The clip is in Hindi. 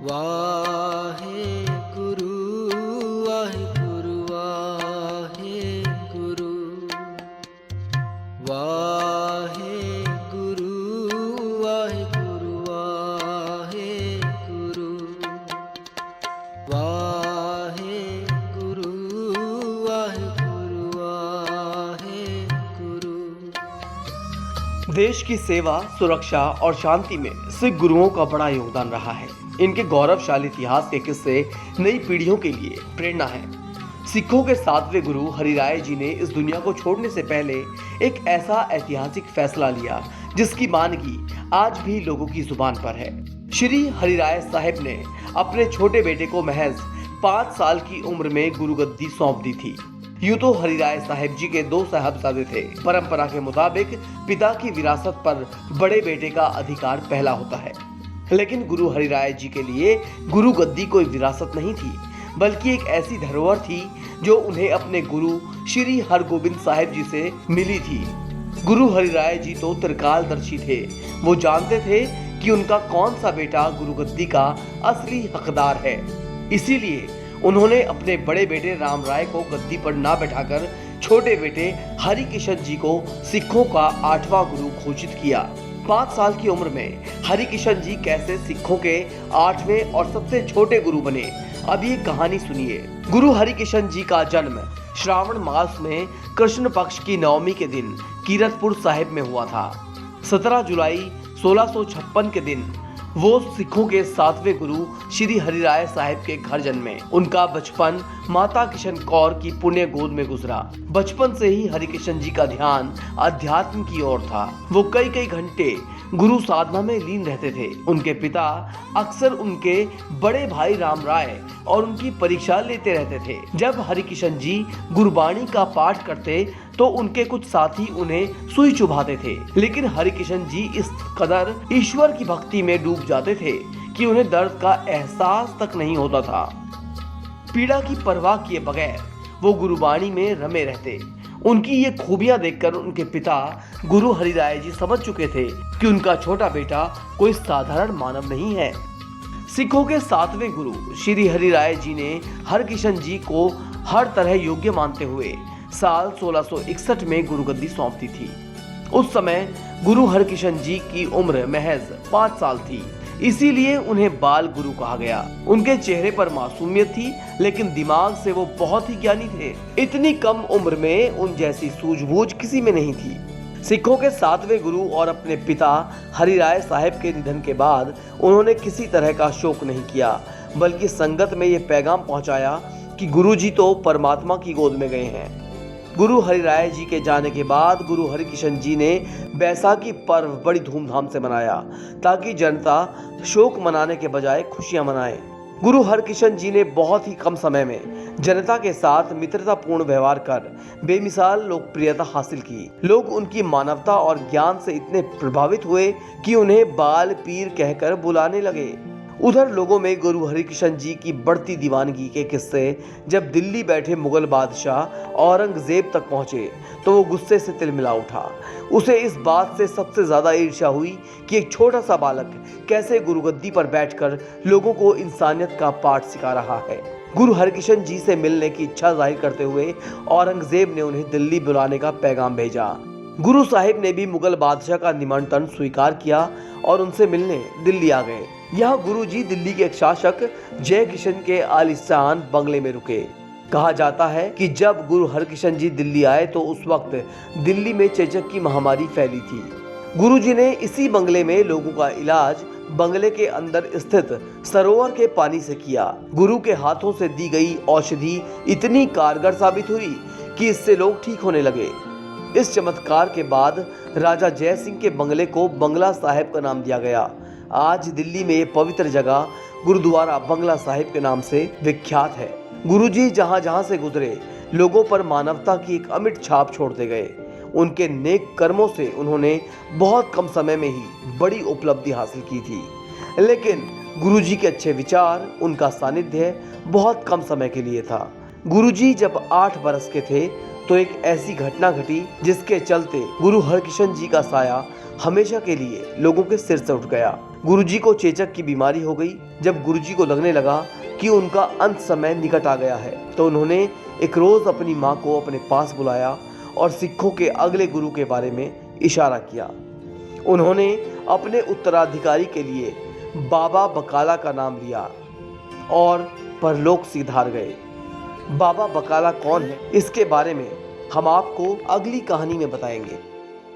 वाहे गुरु वाहे गुरु वाहे गुरु वाहे गुरु वाहे गुरु वाहे गुरु वाहे गुरु वाहे गुरु वाहे गुरु। देश की सेवा, सुरक्षा और शांति में सिख गुरुओं का बड़ा योगदान रहा है। इनके गौरवशाली इतिहास के किस्से नई पीढ़ियों के लिए प्रेरणा है। सिखों के 7वें गुरु हरिराय जी ने इस दुनिया को छोड़ने से पहले एक ऐसा ऐतिहासिक फैसला लिया जिसकी मानगी आज भी लोगों की जुबान पर है। श्री हरिराय साहिब ने अपने छोटे बेटे को महज 5 साल की उम्र में गुरुगद्दी सौंप दी थी। यूं तो हरिराय साहिब जी के 2 साहबजादे थे। परंपरा के मुताबिक पिता की विरासत पर बड़े बेटे का अधिकार पहला होता है, लेकिन गुरु हरिराय जी के लिए गुरु गद्दी कोई विरासत नहीं थी, बल्कि एक ऐसी धरोहर थी जो उन्हें अपने गुरु श्री हरगोबिंद साहिब जी से मिली थी। गुरु हरिराय जी तो त्रिकालदर्शी थे। वो जानते थे कि उनका कौन सा बेटा गुरु गद्दी का असली हकदार है। इसीलिए उन्होंने अपने बड़े बेटे राम राय को गद्दी पर ना बैठाकर छोटे बेटे हरि किशन जी को सिखों का 8वां गुरु घोषित किया। 5 साल की उम्र में हरि किशन जी कैसे सिखों के 8वें और सबसे छोटे गुरु बने, अब ये कहानी सुनिए। गुरु हरि किशन जी का जन्म श्रावण मास में कृष्ण पक्ष की नवमी के दिन कीरतपुर साहिब में हुआ था। 17 जुलाई 1656 के दिन वो सिखों के 7वें गुरु श्री हरिराय साहिब के घर जन्मे। उनका बचपन माता किशन कौर की पुण्य गोद में गुजरा। बचपन से ही हरि किशन जी का ध्यान अध्यात्म की ओर था। वो कई घंटे गुरु साधना में लीन रहते थे। उनके पिता अक्सर उनके बड़े भाई राम राय और उनकी परीक्षा लेते रहते थे। जब हरि किशन जी गुरबाणी का पाठ करते तो उनके कुछ साथी उन्हें सुई चुभाते थे, लेकिन हरि किशन जी इस कदर ईश्वर की भक्ति में डूब जाते थे कि उन्हें दर्द का एहसास तक नहीं होता था। पीड़ा की परवाह किए बगैर वो गुरबाणी में रमे रहते। उनकी ये खूबियां देखकर उनके पिता गुरु हरिराय जी समझ चुके थे कि उनका छोटा बेटा कोई साधारण मानव नहीं है। सिखों के 7वें गुरु श्री हरिराय जी ने हरकिशन जी को हर तरह योग्य मानते हुए साल 1661 में गुरुगद्दी सौंप दी थी। उस समय गुरु हरकिशन जी की उम्र महज 5 साल थी, इसीलिए उन्हें बाल गुरु कहा गया। उनके चेहरे पर मासूमियत थी, लेकिन दिमाग से वो बहुत ही ज्ञानी थे। इतनी कम उम्र में उन जैसी सूझबूझ किसी में नहीं थी। सिखों के 7वें गुरु और अपने पिता हरिराय साहिब के निधन के बाद उन्होंने किसी तरह का शोक नहीं किया, बल्कि संगत में ये पैगाम पहुंचाया कि गुरु जी तो परमात्मा की गोद में गए हैं। गुरु हरिराय जी के जाने के बाद गुरु हरिकिशन जी ने बैसाखी पर्व बड़ी धूमधाम से मनाया, ताकि जनता शोक मनाने के बजाय खुशियां मनाए। गुरु हरकिशन जी ने बहुत ही कम समय में जनता के साथ मित्रतापूर्ण व्यवहार कर बेमिसाल लोकप्रियता हासिल की। लोग उनकी मानवता और ज्ञान से इतने प्रभावित हुए कि उन्हें बाल पीर कहकर बुलाने लगे। उधर लोगों में गुरु हरिकिशन जी की बढ़ती दीवानगी के किस्से जब दिल्ली बैठे मुगल बादशाह औरंगजेब तक पहुंचे तो वो गुस्से से तिलमिला उठा। उसे इस बात से सबसे ज्यादा ईर्ष्या हुई कि एक छोटा सा बालक कैसे गुरुगद्दी पर बैठकर लोगों को इंसानियत का पाठ सिखा रहा है। गुरु हरकिशन जी से मिलने की इच्छा जाहिर करते हुए औरंगजेब ने उन्हें दिल्ली बुलाने का पैगाम भेजा। गुरु साहिब ने भी मुगल बादशाह का निमंत्रण स्वीकार किया और उनसे मिलने दिल्ली आ गए। यहाँ गुरु जी दिल्ली के एक शासक जय किशन के आलीशान बंगले में रुके। कहा जाता है कि जब गुरु हरकिशन जी दिल्ली आए तो उस वक्त दिल्ली में चेचक की महामारी फैली थी। गुरु जी ने इसी बंगले में लोगों का इलाज बंगले के अंदर स्थित सरोवर के पानी से किया। गुरु के हाथों से दी गई औषधि इतनी कारगर साबित हुई कि इससे लोग ठीक होने लगे। इस चमत्कार के बाद राजा जय सिंह के बंगले को बंगला साहिब का नाम दिया गया। आज दिल्ली में ये पवित्र जगह गुरुद्वारा बंगला साहिब के नाम से विख्यात है। गुरुजी जहां जहां से गुजरे लोगों पर मानवता की एक अमिट छाप छोड़ते गए। उनके नेक कर्मों से उन्होंने बहुत कम समय में ही बड़ी उपलब्धि हासिल की थी, लेकिन गुरुजी के अच्छे विचार, उनका सानिध्य बहुत कम समय के लिए था। गुरुजी जब 8 बरस के थे तो एक ऐसी घटना घटी जिसके चलते गुरु हरकिशन जी का साया हमेशा के लिए लोगों के सिर से उठ गया। गुरुजी को चेचक की बीमारी हो गई। जब गुरुजी को लगने लगा कि उनका अंत समय निकट आ गया है, तो उन्होंने एक रोज अपनी मां को अपने पास बुलाया और सिखों के अगले गुरु के बारे में इशारा किया। उन्होंने अपने उत्तराधिकारी के लिए बाबा बकाला का नाम लिया और परलोक सिधार गए। बाबा बकाला कौन है, इसके बारे में हम आपको अगली कहानी में बताएंगे।